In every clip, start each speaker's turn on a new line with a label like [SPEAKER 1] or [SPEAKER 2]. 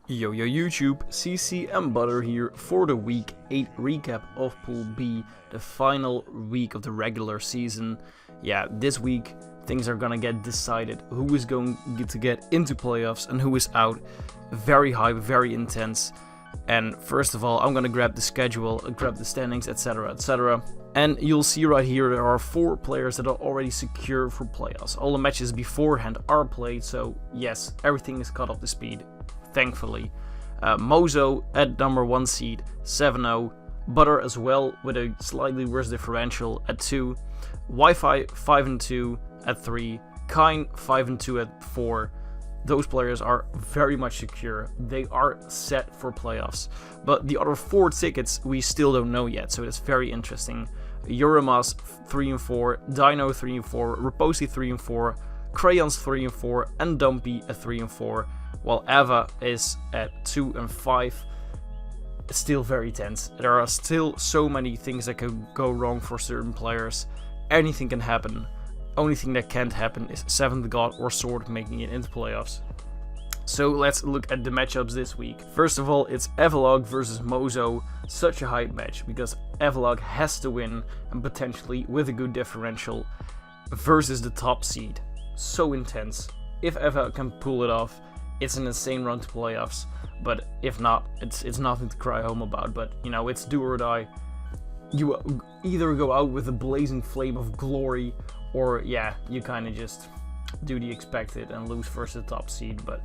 [SPEAKER 1] Yo YouTube, CC and Butter here for the Week 8 recap of Pool B, the final week of the regular season. Yeah, this week things are gonna get decided, who is going to get into playoffs and who is out. Very hype, very intense. And first of all, I'm gonna grab the schedule, grab the standings, etc, etc. And you'll see right here there are 4 players that are already secure for playoffs. All the matches beforehand are played, so yes, everything is caught up to speed. Thankfully. Mozo at number 1 seed, 7-0. Butter as well with a slightly worse differential at 2. Wi-Fi 5-2 at 3. Kine 5-2 at 4. Those players are very much secure. They are set for playoffs. But the other 4 tickets we still don't know yet, so it's very interesting. Uramas 3-4, Dino 3-4, Raposi 3-4, Crayons 3-4, and Dumpy at 3-4. While Ava is at 2 and 5, it's still very tense. There are still so many things that could go wrong for certain players. Anything can happen. Only thing that can't happen is 7th God or Sword making it into playoffs. So let's look at the matchups this week. First of all, it's Evalog versus Mozo. Such a hype match because Evalog has to win, and potentially with a good differential, versus the top seed. So intense. If Eva can pull it off, it's an insane run to playoffs, but if not, it's nothing to cry home about. But you know, it's do or die. You either go out with a blazing flame of glory, or yeah, you kind of just do the expected and lose versus the top seed. But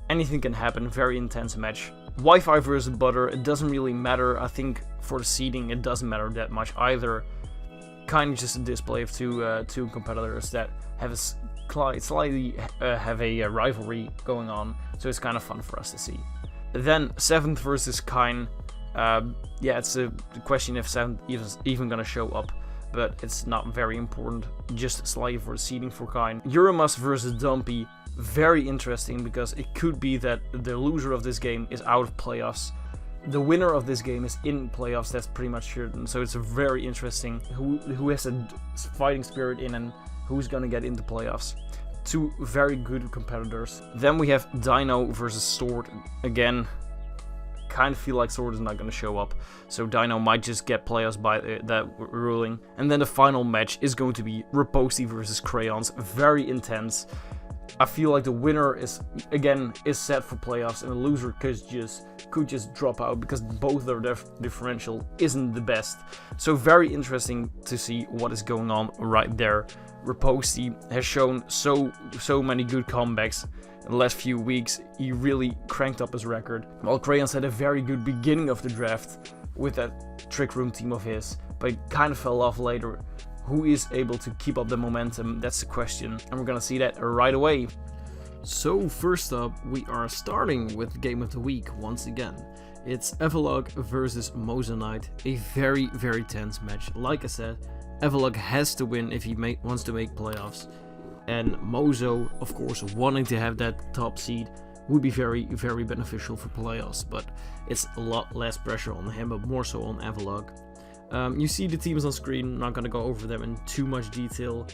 [SPEAKER 1] anything can happen. Very intense match. Wi-Fi versus Butter. It doesn't really matter. I think for the seeding, it doesn't matter that much either. Kind of just a display of two competitors that have a slightly have a rivalry going on, so it's kind of fun for us to see. Then 7th versus Kine. Yeah, it's a question if 7th is even gonna show up, but it's not very important, just slightly for the seeding for Kine. Uramas versus Dumpy. Very interesting because it could be that the loser of this game is out of playoffs. The winner of this game is in playoffs, that's pretty much certain. So it's very interesting who has a fighting spirit in and who's gonna get into playoffs. 2 very good competitors. Then we have Dino versus Sword. Again, kind of feel like Sword is not gonna show up, so Dino might just get playoffs by that ruling. And then the final match is going to be Raposi versus Crayons. Very intense. I feel like the winner is set for playoffs, and the loser could just drop out because both their differential isn't the best. So very interesting to see what is going on right there. Raposi has shown so many good comebacks in the last few weeks. He really cranked up his record. While Crayons had a very good beginning of the draft with that Trick Room team of his, but it kind of fell off later. Who is able to keep up the momentum? That's the question, and we're gonna see that right away. So first up, we are starting with Game of the Week once again. It's Evalog versus Mozonite, a very tense match. Like I said, Evalog has to win if he wants to make playoffs, and Mozo, of course, wanting to have that top seed would be very beneficial for playoffs, but it's a lot less pressure on him, but more so on Evalog. You see the teams on screen. I'm not going to go over them in too much detail.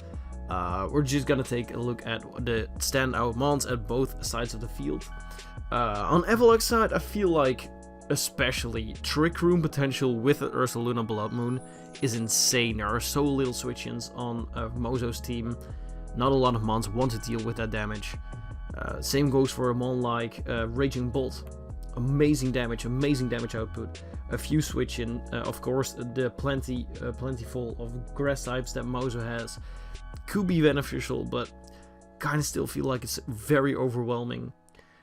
[SPEAKER 1] We're just going to take a look at the standout mons at both sides of the field. On Evalog's side, I feel like especially Trick Room potential with the Ursaluna Blood Moon is insane. There are so little switch-ins on Mozo's team. Not a lot of mons want to deal with that damage. Same goes for a mon like Raging Bolt. Amazing damage output. A few switch in, of course, the plentiful of grass types that Mozo has could be beneficial, but kind of still feel like it's very overwhelming.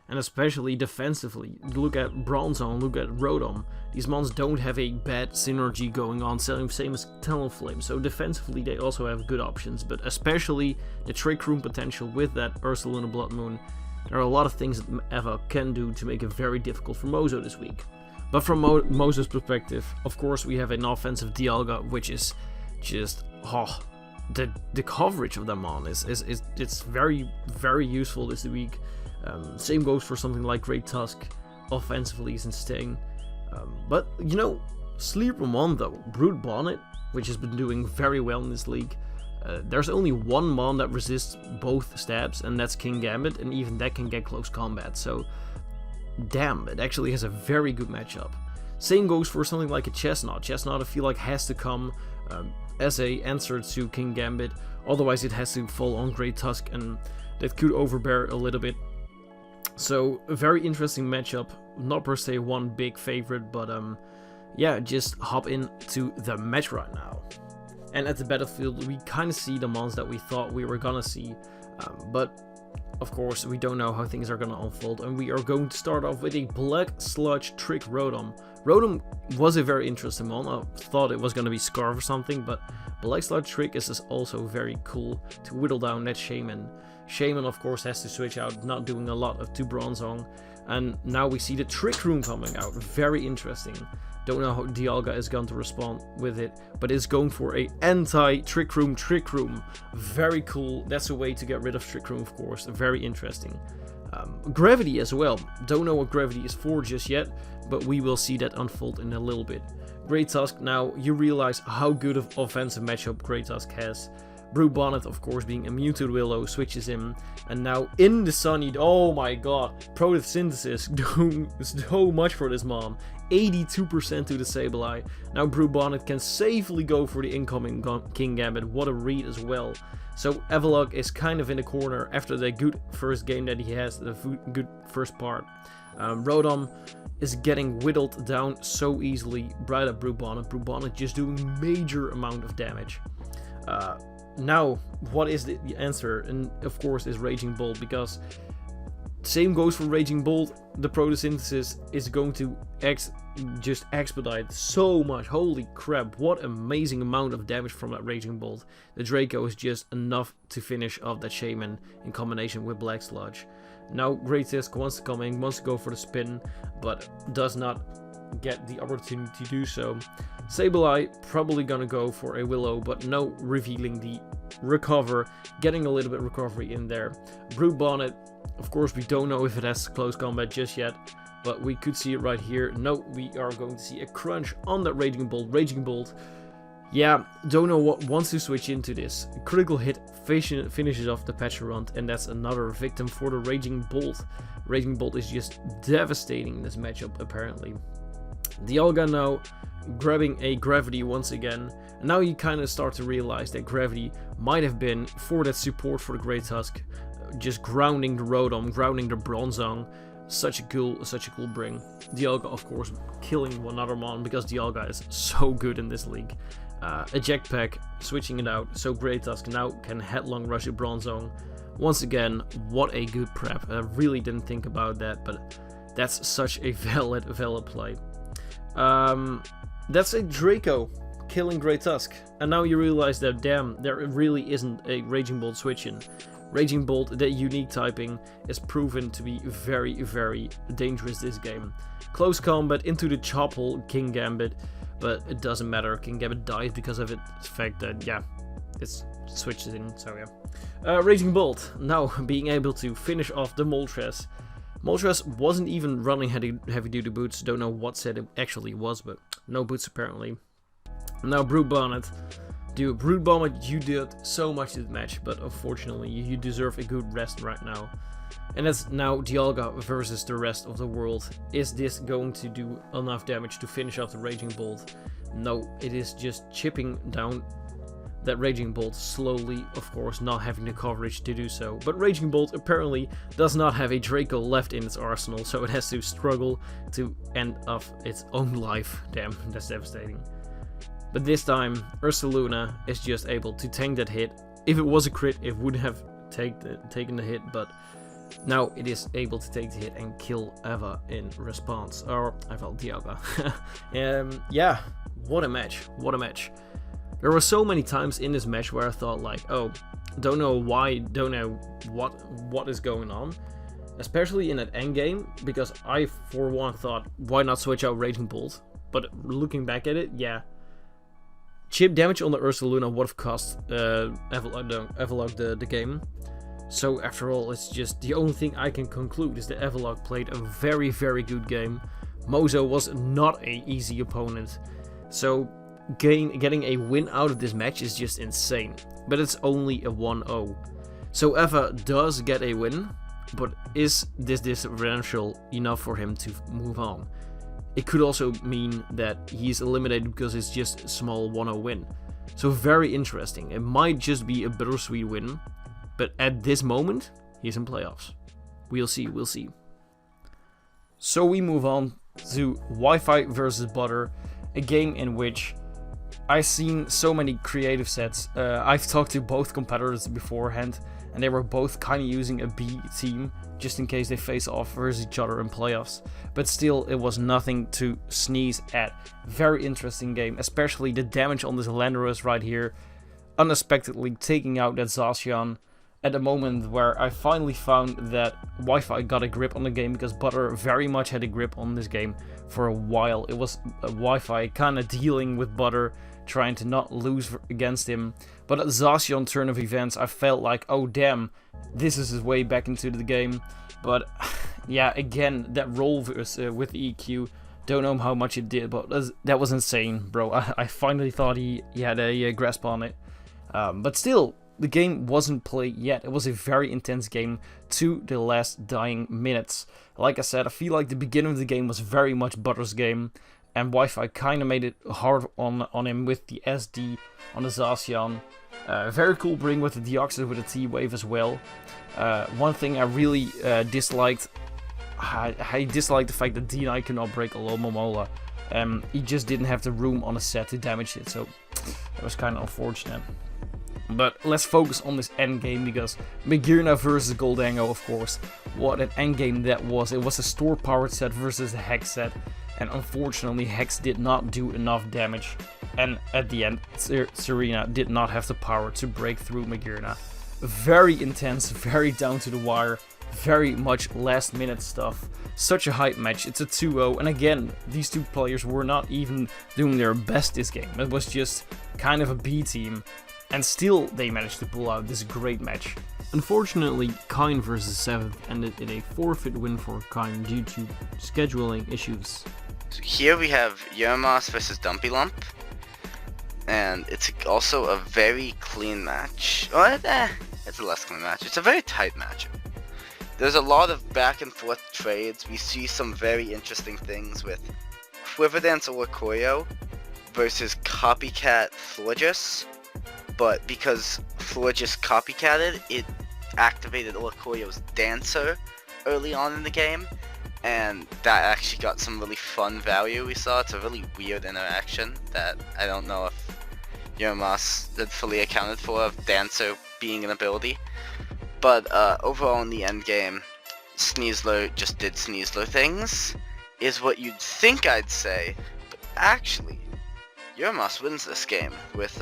[SPEAKER 1] And especially defensively, look at Bronzone, look at Rodom. These mons don't have a bad synergy going on, same as Talonflame, so defensively they also have good options, but especially the Trick Room potential with that Ursaluna Blood Moon. There are a lot of things that Eva can do to make it very difficult for Mozo this week. But from Mozo's perspective, of course, we have an offensive Dialga, which is just, the coverage of them on it's very useful this week. Same goes for something like Great Tusk, offensively is insane. But you know, sleeper mon though, Brute Bonnet, which has been doing very well in this league. There's only one mon that resists both stabs, and that's King Gambit, and even that can get close combat. So damn, it actually has a very good matchup. Same goes for something like a Chestnut. Chestnut I feel like has to come as a answer to King Gambit, otherwise it has to fall on Great Tusk, and that could overbear a little bit. So a very interesting matchup, not per se one big favorite, but yeah, just hop into the match right now. And at the battlefield we kind of see the mons that we thought we were gonna see, but of course we don't know how things are gonna unfold, and we are going to start off with a Black Sludge Trick Rotom. Rotom was a very interesting mon. I thought it was gonna be Scarf or something, but Black Sludge Trick is also very cool to whittle down that Shaman. Shaman of course has to switch out, not doing a lot of 2 Bronzong, and now we see the Trick Room coming out. Very interesting. Don't know how Dialga is going to respond with it, but it's going for a anti-Trick Room Trick Room. Very cool. That's a way to get rid of Trick Room, of course. Very interesting. Gravity as well. Don't know what Gravity is for just yet, but we will see that unfold in a little bit. Great Tusk, now you realize how good of offensive matchup Great Tusk has. Brew Bonnet, of course, being immune to Willow, switches in, and now in the Sunny, oh my god, Photosynthesis doing so much for this mom. 82% to the Sableye. Now Brew Bonnet can safely go for the incoming King Gambit. What a read as well. So Avalok is kind of in the corner after the good first game that he has, the good first part. Rotom is getting whittled down so easily by the Brew Bonnet. Brew Bonnet just doing major amount of damage. Now, what is the answer? And of course is Raging Bolt, because same goes for Raging Bolt. The Photosynthesis is going to just expedite so much. Holy crap, what amazing amount of damage from that Raging Bolt. The Draco is just enough to finish off that Shaman in combination with Black Sludge. Now Great Tusk wants to come in, wants to go for the spin, but does not get the opportunity to do so. Sableye probably gonna go for a Willow, but no revealing the recover, getting a little bit recovery in there. Brew Bonnet, of course we don't know if it has close combat just yet, but we could see it right here. No, we are going to see a crunch on that Raging Bolt. Raging Bolt, yeah, don't know what wants to switch into this. Critical hit finishes off the Patcharunt, and that's another victim for the Raging Bolt. Raging Bolt is just devastating in this matchup apparently. Dialga now grabbing a Gravity once again, and now you kind of start to realize that Gravity might have been for that support for the Great Tusk, just grounding the Rotom, grounding the Bronzong. Such a cool bring. Dialga of course killing one other mon, because Dialga is so good in this league. Eject Pack, switching it out, so Great Tusk now can headlong rush a Bronzong. Once again, what a good prep. I really didn't think about that, but that's such a valid play. That's a Draco killing Great Tusk, and now you realize that damn, there really isn't a Raging Bolt switch in. Raging Bolt, that unique typing, is proven to be very dangerous this game. Close combat into the chop hole King Gambit, but it doesn't matter. King Gambit dies because of the fact that, yeah, it switches in, so yeah. Raging Bolt, now being able to finish off the Moltres. Moltres wasn't even running heavy duty boots, don't know what set it actually was, but no boots apparently. Now Brew Bonnet. Dude, Brood Bonnet, you did so much to the match, but unfortunately you deserve a good rest right now. And that's now Dialga versus the rest of the world. Is this going to do enough damage to finish off the Raging Bolt? No, it is just chipping down that Raging Bolt slowly, of course, not having the coverage to do so. But Raging Bolt apparently does not have a Draco left in its arsenal, so it has to struggle to end off its own life. Damn, that's devastating. But this time, Ursaluna is just able to tank that hit. If it was a crit, it would have taken the hit, but now it is able to take the hit and kill Eva in response. Or Eva Dialga. Yeah, what a match. What a match. There were so many times in this match where I thought like, oh, don't know why, don't know what is going on. Especially in that endgame, because I for one thought, why not switch out Raging Bolt? But looking back at it, yeah. Chip damage on the Ursaluna would have cost Avalok the game. So after all, it's just the only thing I can conclude is that Avalok played a very good game. Mozo was not an easy opponent. So getting a win out of this match is just insane. But it's only a 1-0. So Eva does get a win. but is this differential enough for him to move on? It could also mean that he's eliminated because it's just a small 1-0 win. So very interesting. It might just be a bittersweet win, but at this moment, he's in playoffs. We'll see. So we move on to Wi-Fi versus Butter, a game in which I've seen so many creative sets. I've talked to both competitors beforehand, and they were both kind of using a B team just in case they face off versus each other in playoffs. But still, it was nothing to sneeze at. Very interesting game, especially the damage on this Landorus right here, unexpectedly taking out that Zacian at a moment where I finally found that Wi-Fi got a grip on the game, because Butter very much had a grip on this game for a while. It was Wi-Fi kind of dealing with Butter, trying to not lose against him. But at Zacian turn of events, I felt like, oh damn, this is his way back into the game. But yeah, again, that roll with EQ, don't know how much it did, but that was insane, bro. I finally thought he had a grasp on it. But still, the game wasn't played yet. It was a very intense game to the last dying minutes. Like I said, I feel like the beginning of the game was very much Butter's game, and Wi-Fi kind of made it hard on him with the SD on the Zacian. Very cool bring with the Deoxys with a T-Wave as well. One thing I really disliked, I disliked the fact that D9 cannot break a low Momola. He just didn't have the room on the set to damage it, so that was kind of unfortunate. But let's focus on this endgame, because Magearna versus Goldango, of course. What an endgame that was. It was a store-powered set versus a Hex set. And unfortunately, Hex did not do enough damage. And at the end, Serena did not have the power to break through Magearna. Very intense, very down to the wire. Very much last-minute stuff. Such a hype match. It's a 2-0. And again, these two players were not even doing their best this game. It was just kind of a B team. And still, they managed to pull out this great match. Unfortunately, Kine vs 7th ended in a forfeit win for Kine due to scheduling issues.
[SPEAKER 2] So here we have Yermas versus Dumpy Lump, and it's also a very clean match. It's a less clean match. It's a very tight match. There's a lot of back and forth trades. We see some very interesting things with Quiverdance Olakoyo versus Copycat Florges. But because Florges copycatted, it activated Olakoyo's Dancer early on in the game, and that actually got some really fun value we saw. It's a really weird interaction that I don't know if Yermas had fully accounted for, of Dancer being an ability. But overall in the end game, Sneasler just did Sneasler things, is what you'd think I'd say, but actually, Yermas wins this game with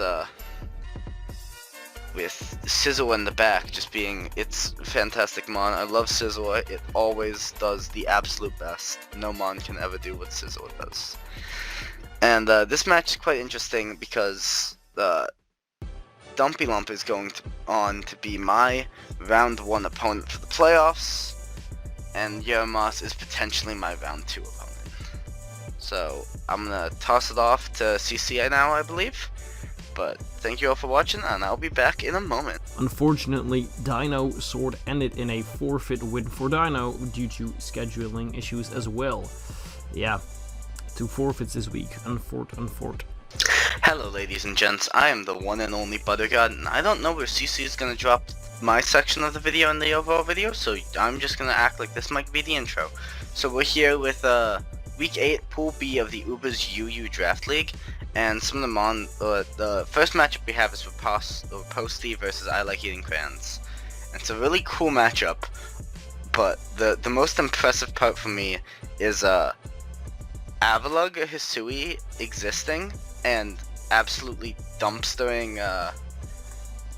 [SPEAKER 2] Sizzle in the back just being its fantastic mon. I love Sizzle. It always does the absolute best. No mon can ever do what Sizzle does. And this match is quite interesting because Dumpy Lump is going on to be my round 1 opponent for the playoffs, and Yermas is potentially my round 2 opponent. So I'm gonna toss it off to CCI now, I believe. But thank you all for watching, and I'll be back in a moment.
[SPEAKER 1] Unfortunately, Dino Sword ended in a forfeit win for Dino due to scheduling issues as well. Yeah, 2 forfeits this week. Unfort.
[SPEAKER 2] Hello ladies and gents, I am the one and only ButterGod, and I don't know where CC is going to drop my section of the video in the overall video, so I'm just going to act like this might be the intro. So we're here with Week 8 Pool B of the Uber's UU Draft League. And some of them the first matchup we have is with Posty versus I Like Eating Crayons. And it's a really cool matchup, but the most impressive part for me is Avalug Hisui existing and absolutely dumpstering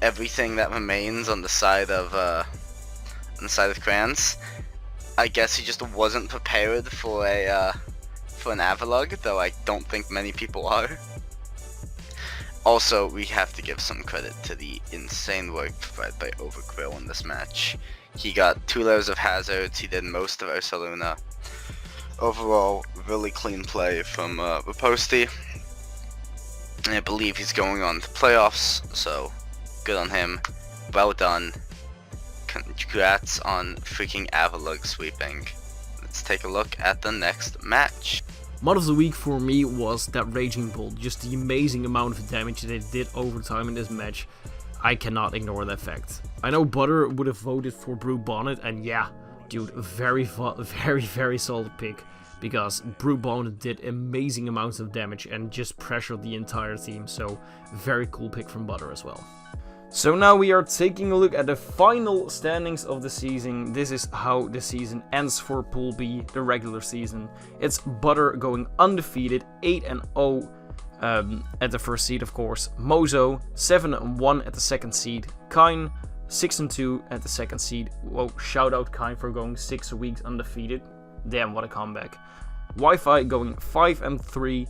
[SPEAKER 2] everything that remains on the side of Crayons. I guess he just wasn't prepared for an Avalug, though I don't think many people are. Also, we have to give some credit to the insane work provided by Overquill in this match. He got 2 layers of hazards, he did most of Ursaluna. Overall, really clean play from Raposti. And I believe he's going on to playoffs, so good on him. Well done. congrats on freaking Avalugg sweeping. Let's take a look at the next match.
[SPEAKER 1] Mod of the week for me was that Raging Bull. Just the amazing amount of damage that it did over time in this match. I cannot ignore that fact. I know Butter would have voted for Brew Bonnet, and yeah, dude, very solid pick. Because Brew Bonnet did amazing amounts of damage and just pressured the entire team. So, very cool pick from Butter as well. So now we are taking a look at the final standings of the season. This is how the season ends for Pool B, the regular season. It's Butter going undefeated, 8-0 at the first seed, of course. Mozo, 7-1 at the second seed. Kine, 6-2 at the second seed. Whoa, shout out Kine for going 6 weeks undefeated. Damn, what a comeback. Wi-Fi going 5-3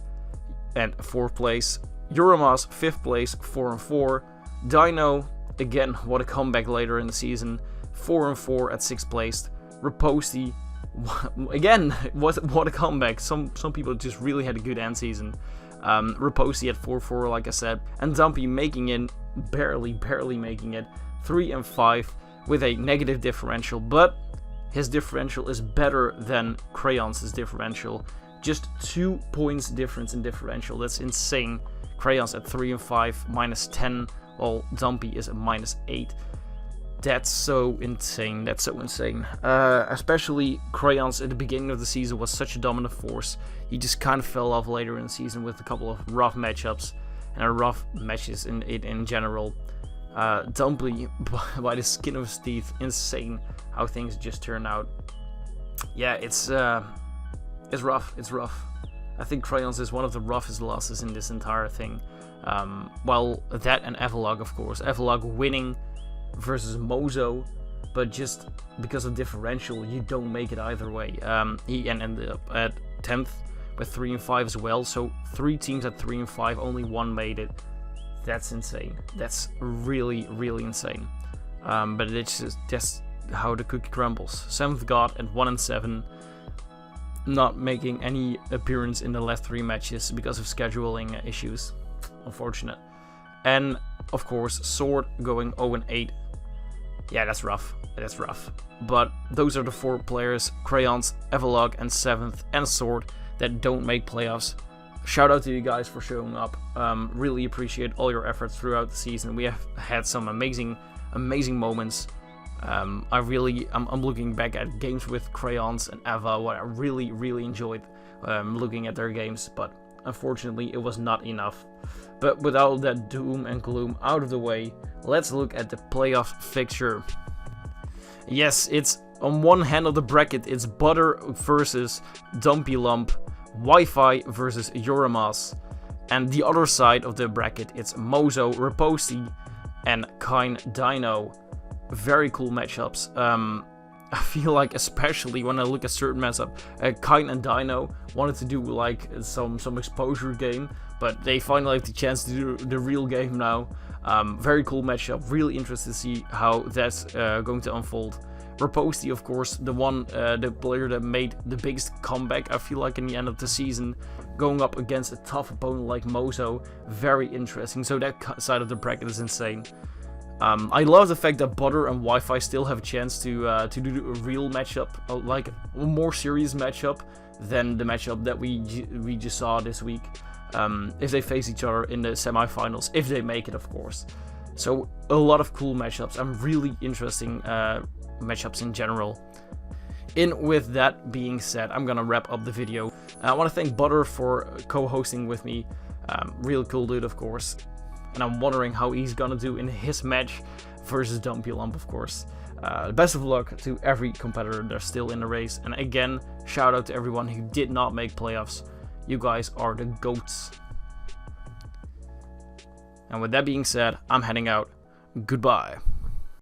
[SPEAKER 1] and 4th place. Euromas, 5th place, 4-4. Dino, again, what a comeback later in the season, 4-4 at 6th place. Riposti, again, what a comeback. Some people just really had a good end season. Riposti at 4-4, like I said, and Dumpy making it, barely making it, 3-5 with a negative differential, but his differential is better than Crayons' differential. Just 2 points difference in differential. That's insane. Crayons at 3-5, -10. While Dumpy is at -8. That's so insane. That's so insane. Especially Crayons at the beginning of the season was such a dominant force. He just kind of fell off later in the season with a couple of rough matchups and rough matches in general. Dumpy, by the skin of his teeth, insane how things just turn out. Yeah, it's rough. It's rough. I think Crayons is one of the roughest losses in this entire thing. Well, that and Avalugg, of course. Avalugg winning versus Mozo, but just because of differential, you don't make it either way. He ended up at 10th with 3-5 as well. So 3 teams at 3-5, only 1 made it. That's insane. That's really insane. But it's just how the cookie crumbles. 7th God at 1-7. Not making any appearance in the last 3 matches because of scheduling issues. Unfortunate. And of course, Sword going 0-8. Yeah, that's rough. That's rough. But those are the 4 players, Crayons, Avalugg, and 7th, and Sword, that don't make playoffs. Shout out to you guys for showing up. Really appreciate all your efforts throughout the season. We have had some amazing moments. I'm looking back at games with Crayons and Ava, what I really enjoyed looking at their games, but unfortunately it was not enough. But with all that doom and gloom out of the way, let's look at the playoff fixture. Yes, it's on one hand of the bracket, it's Butter versus Dumpy Lump, Wi-Fi versus Euromas, and the other side of the bracket, it's Mozo, Riposti, and Kine Dino. Very cool matchups. I feel like, especially when I look at certain matchup, Kine and Dino wanted to do like some exposure game, but they finally have the chance to do the real game now. Very cool matchup. Really interested to see how that's going to unfold. Riposti, of course, the player that made the biggest comeback, I feel like, in the end of the season, going up against a tough opponent like Mozo. Very interesting. So that side of the bracket is insane. I love the fact that Butter and Wi-Fi still have a chance to do a real matchup, like a more serious matchup than the matchup that we just saw this week. If they face each other in the semifinals, if they make it, of course. So a lot of cool matchups and really interesting matchups in general. With that being said, I'm gonna wrap up the video. I want to thank Butter for co-hosting with me. Real cool dude, of course. And I'm wondering how he's gonna do in his match versus Dumpy Lump, of course. Best of luck to every competitor that's still in the race. And again, shout out to everyone who did not make playoffs. You guys are the GOATs. And with that being said, I'm heading out. Goodbye.